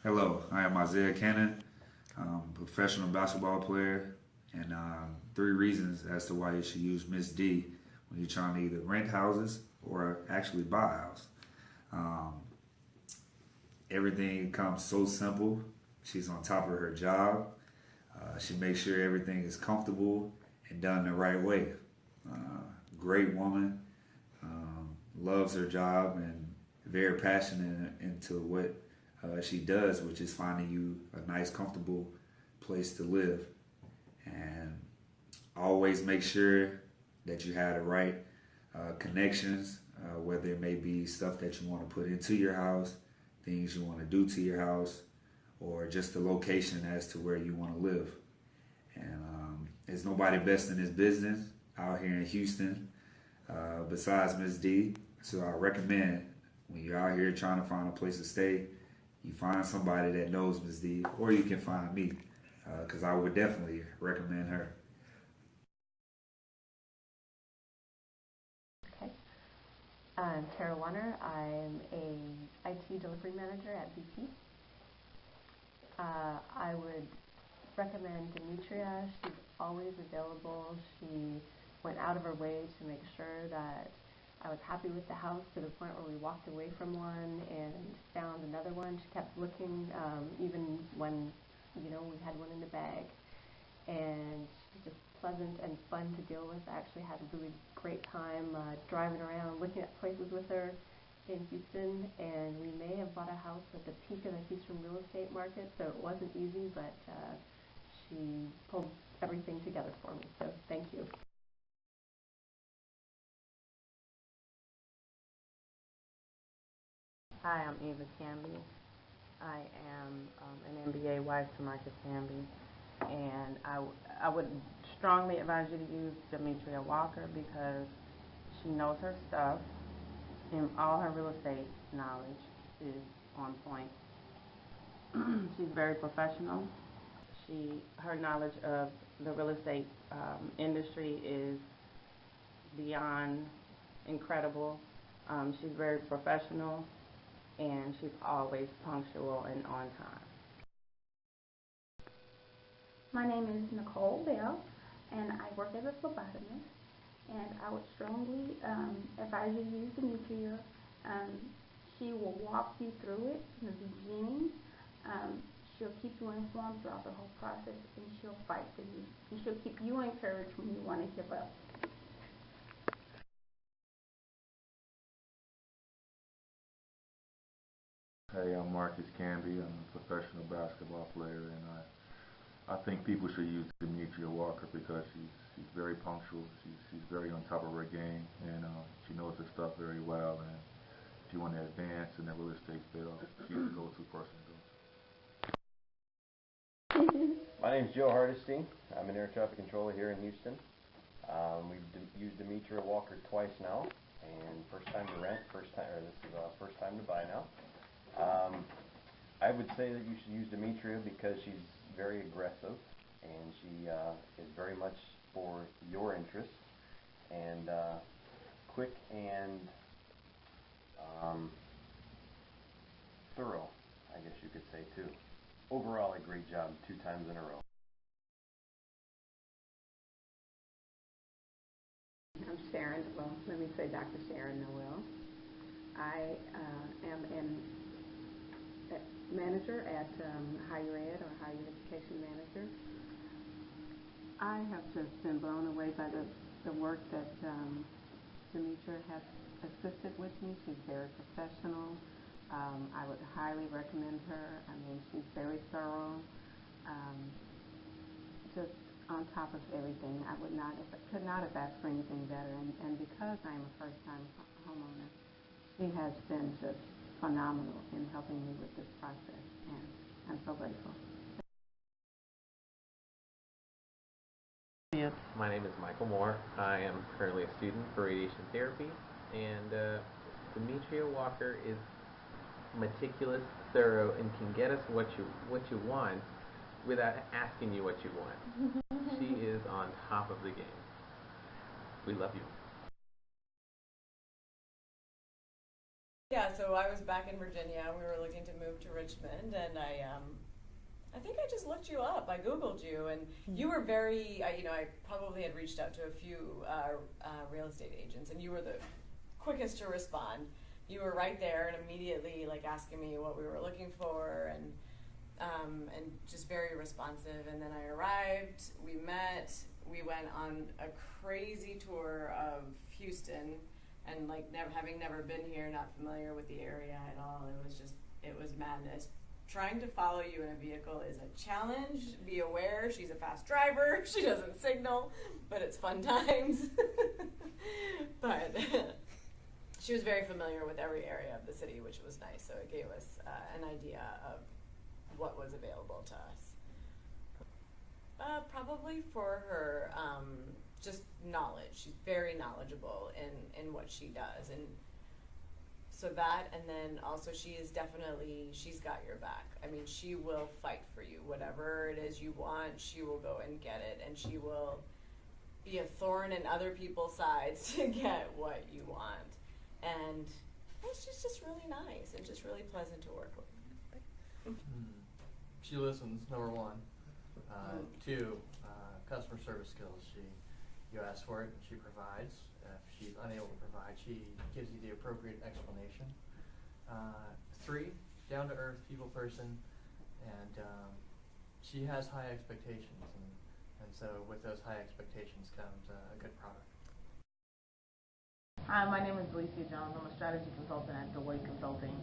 Hello, I am Isaiah Cannon, professional basketball player, and 3 reasons as to why you should use Miss D when you're trying to either rent houses or actually buy a house. Um, Everything comes so simple. She's on top of her job. She makes sure everything is comfortable and done the right way. Uh, Great woman, loves her job and very passionate into what she does, which is finding you a nice, comfortable place to live. And always make sure that you have the right connections, whether it may be stuff that you want to put into your house, things you want to do to your house, or just the location as to where you want to live. And there's nobody best in this business out here in Houston besides Miss D. So I recommend when you're out here trying to find a place to stay, you find somebody that knows Miss D, or you can find me, because I would definitely recommend her. Okay. I'm Tara Warner. I'm a IT delivery manager at BP. I would recommend Demetria. She's always available. She went out of her way to make sure that I was happy with the house, to the point where we walked away from one and found another one. She kept looking, even when, we had one in the bag. And she's just pleasant and fun to deal with. I actually had a really great time driving around, looking at places with her in Houston, and we may have bought a house at the peak of the Houston real estate market, so it wasn't easy, but she pulled everything together for me, so thank you. Hi, I'm Eva Canby. I am an MBA wife to Marcus Canby, and I would strongly advise you to use Demetria Walker because she knows her stuff, and all her real estate knowledge is on point. She's very professional. Her knowledge of the real estate industry is beyond incredible. She's very professional, and she's always punctual and on time. My name is Nicole Bell, and I work as a phlebotomist, and I would strongly advise you to use Demetria. She will walk you through it from the beginning. She'll keep you informed throughout the whole process, and she'll fight for you. And she'll keep you encouraged when you want to give up. Hey, I'm Marcus Canby. I'm a professional basketball player, and I think people should use Demetria Walker because she's very punctual. She's very on top of her game, and she knows her stuff very well. And if you want to advance in the real estate field, she's the go-to person to go. My name is Joe Hardesty. I'm an air traffic controller here in Houston. We've used Demetria Walker twice now, and first time to rent, first time to buy now. I would say that you should use Demetria because she's very aggressive, and she is very much for your interests, and quick and thorough, I guess you could say too. Overall, a great job 2 times in a row. I'm Sharon, well, let me say Dr. Sharon Noel. I am a manager at higher ed, or higher education manager. I have just been blown away by the work that Demetria has assisted with me. She's very professional. I would highly recommend her. I mean, she's very thorough, just on top of everything. Could not have asked for anything better. And because I'm a first-time homeowner, she has been just phenomenal in helping me with this process, and I'm so grateful. My name is Michael Moore. I am currently a student for radiation therapy, and Demetria Walker is meticulous, thorough, and can get us what you want without asking you what you want. She is on top of the game. We love you. Yeah, so I was back in Virginia. We were looking to move to Richmond, and I think I just looked you up. I Googled you, and you were very, I probably had reached out to a few real estate agents, and you were the quickest to respond. You were right there and immediately like asking me what we were looking for, and just very responsive. And then I arrived, we met, we went on a crazy tour of Houston, and like having never been here, not familiar with the area at all. It was madness. Trying to follow you in a vehicle is a challenge. Be aware, she's a fast driver. She doesn't signal, but it's fun times. But she was very familiar with every area of the city, which was nice. So it gave us an idea of what was available to us. Probably for her just knowledge. She's very knowledgeable in what she does, and so that, and then also she's got your back. I mean, she will fight for you. Whatever it is you want, she will go and get it, and she will be a thorn in other people's sides to get what you want. And she's just really nice and just really pleasant to work with. She listens, number one. Two, customer service skills. You ask for it and she provides. If she's unable to provide, she gives you the appropriate explanation. Three, down to earth people person, and she has high expectations, and so with those high expectations comes a good product. Hi, my name is Demetria Jones. I'm a strategy consultant at Deloitte Consulting.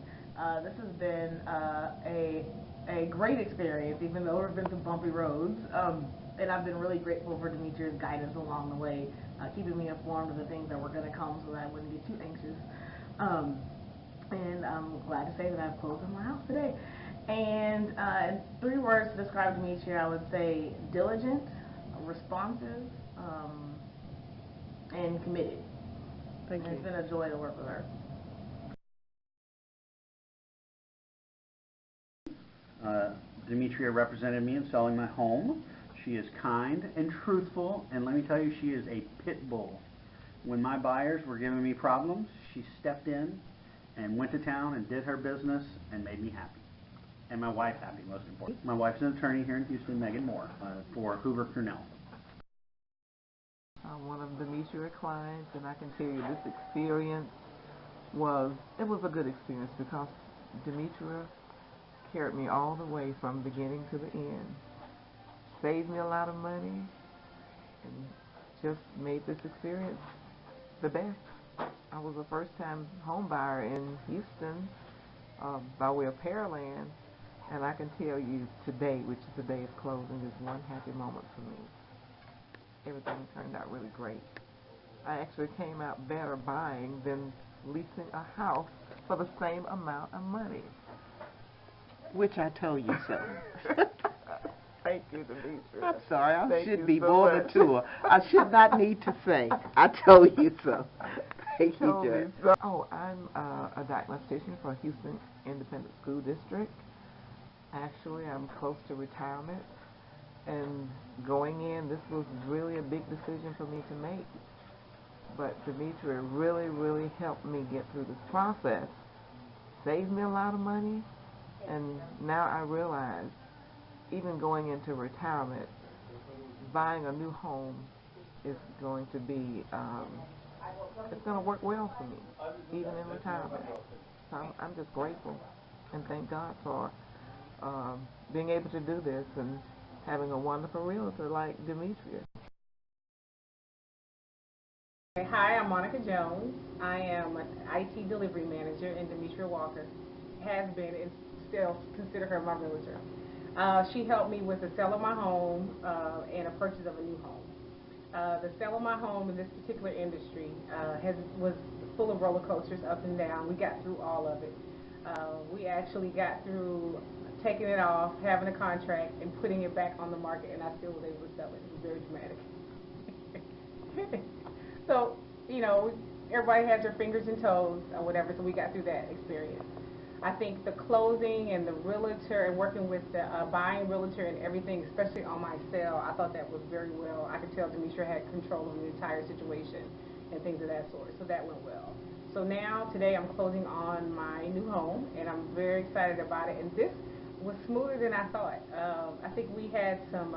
This has been a great experience, even though there have been some bumpy roads. And I've been really grateful for Demetria's guidance along the way, keeping me informed of the things that were going to come so that I wouldn't get too anxious. And I'm glad to say that I've closed on my house today. And in 3 words to describe Demetria, I would say diligent, responsive, and committed. Thank you. It's been a joy to work with her. Demetria represented me in selling my home. She is kind and truthful, and let me tell you, she is a pit bull. When my buyers were giving me problems, she stepped in and went to town and did her business and made me happy. And my wife happy, most important. My wife's an attorney here in Houston, Megan Moore, for Hoover Cornell. I'm one of Demetria's clients, and I can tell you this experience was a good experience because Demetria carried me all the way from beginning to the end, saved me a lot of money, and just made this experience the best. I was a first-time home buyer in Houston by way of Pearland, and I can tell you today, which is the day of closing, is one happy moment for me. Everything turned out really great. I actually came out better buying than leasing a house for the same amount of money. Which I told you so. Thank you, Demetria. I'm sorry, I Thank should you be so more much. mature. I should not need to say, I told you so. Thank you, Judge. Oh, I'm a diagnostician for Houston Independent School District. Actually, I'm close to retirement. And going in, this was really a big decision for me to make. But Demetria really, really helped me get through this process. Saved me a lot of money. And now I realize, even going into retirement, buying a new home is going to be, it's going to work well for me, even in retirement. So I'm just grateful and thank God for being able to do this and having a wonderful realtor like Demetria. Hi, I'm Monica Jones. I am an IT delivery manager, and Demetria Walker has been and still consider her my realtor. She helped me with the sale of my home and a purchase of a new home. The sale of my home in this particular industry was full of roller coasters up and down. We got through all of it. We actually got through taking it off, having a contract, and putting it back on the market, and I still was able to sell it. It was very dramatic. So, you know, everybody has their fingers and toes or whatever, so we got through that experience. I think the closing and the realtor and working with the buying realtor and everything, especially on my sale, I thought that was very well. I could tell Demetria had control of the entire situation, and things of that sort. So that went well. So now, today, I'm closing on my new home, and I'm very excited about it. And this was smoother than I thought. I think we had some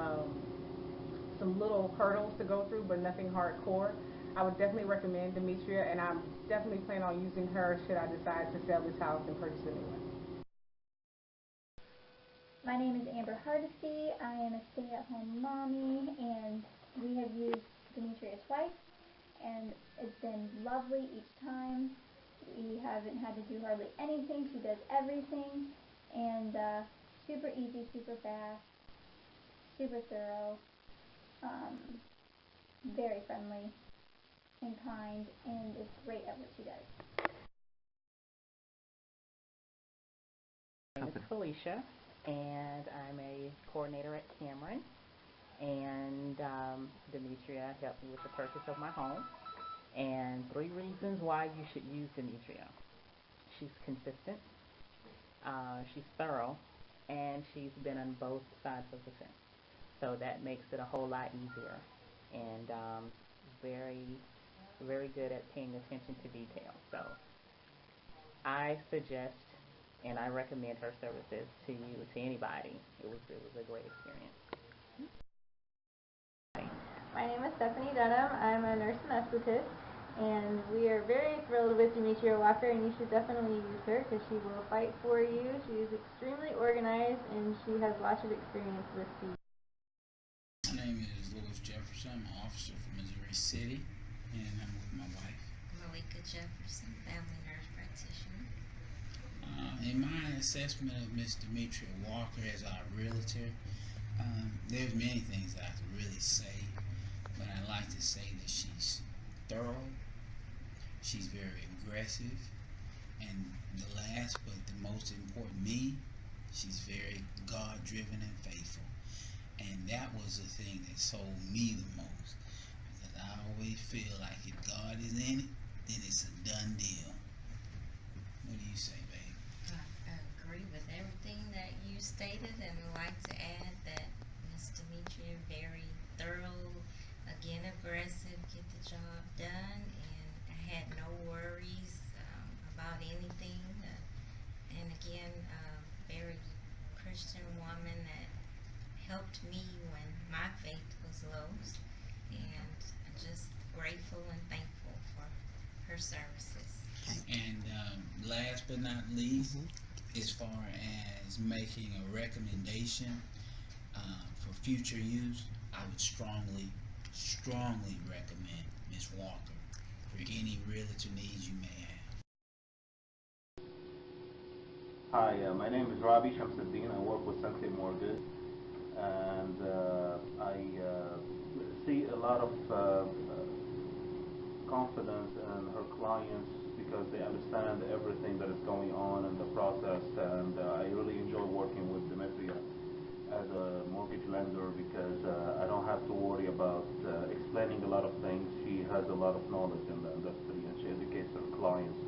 little hurdles to go through, but nothing hardcore. I would definitely recommend Demetria, and I'm definitely planning on using her should I decide to sell this house and purchase a new one. My name is Amber Hardesty. I am a stay-at-home mommy, and we have used Demetria twice, and it's been lovely each time. We haven't had to do hardly anything. She does everything, and super easy, super fast, super thorough, very friendly and kind, and is great at what she does. My name is Felicia, and I'm a coordinator at Cameron. And Demetria helped me with the purchase of my home. And 3 reasons why you should use Demetria. She's consistent, she's thorough, and she's been on both sides of the fence. So that makes it a whole lot easier. And very, very good at paying attention to detail. So I suggest and I recommend her services to anybody. It was a great experience. My name is Stephanie Dunham. I'm a nurse anesthetist, and we are very thrilled with Demetria Walker, and you should definitely use her because she will fight for you. She is extremely organized, and she has lots of experience with the. My name is Louis Jefferson. I'm an officer from Missouri City, and I'm with my wife. Malika Jefferson, family nurse practitioner. In my assessment of Miss Demetria Walker as our realtor, there's many things that I could really say, but I like to say that she's thorough, she's very aggressive, and the last but the most important she's very God-driven and faithful. And that was the thing that sold me the most, because I always feel like if God is in it, then it's a done deal. What do you say, babe? I agree with everything that you stated, and I'd like to add that Miss Demetria very thorough, again aggressive, get the job done, and I had no worries about anything. And again, very Christian woman that helped me when my faith was low, and I'm just grateful and thankful for her services. And last but not least, as far as making a recommendation for future use, I would strongly recommend Ms. Walker for any realtor needs you may have. Hi, my name is Rabi Shamsuddin. I work with Sensitive Mortgage, and I see a lot of confidence in her clients because they understand everything that is going on in the process, and I really enjoy working with Demetria as a mortgage lender because I don't have to worry about explaining a lot of things. She has a lot of knowledge in the industry, and she educates her clients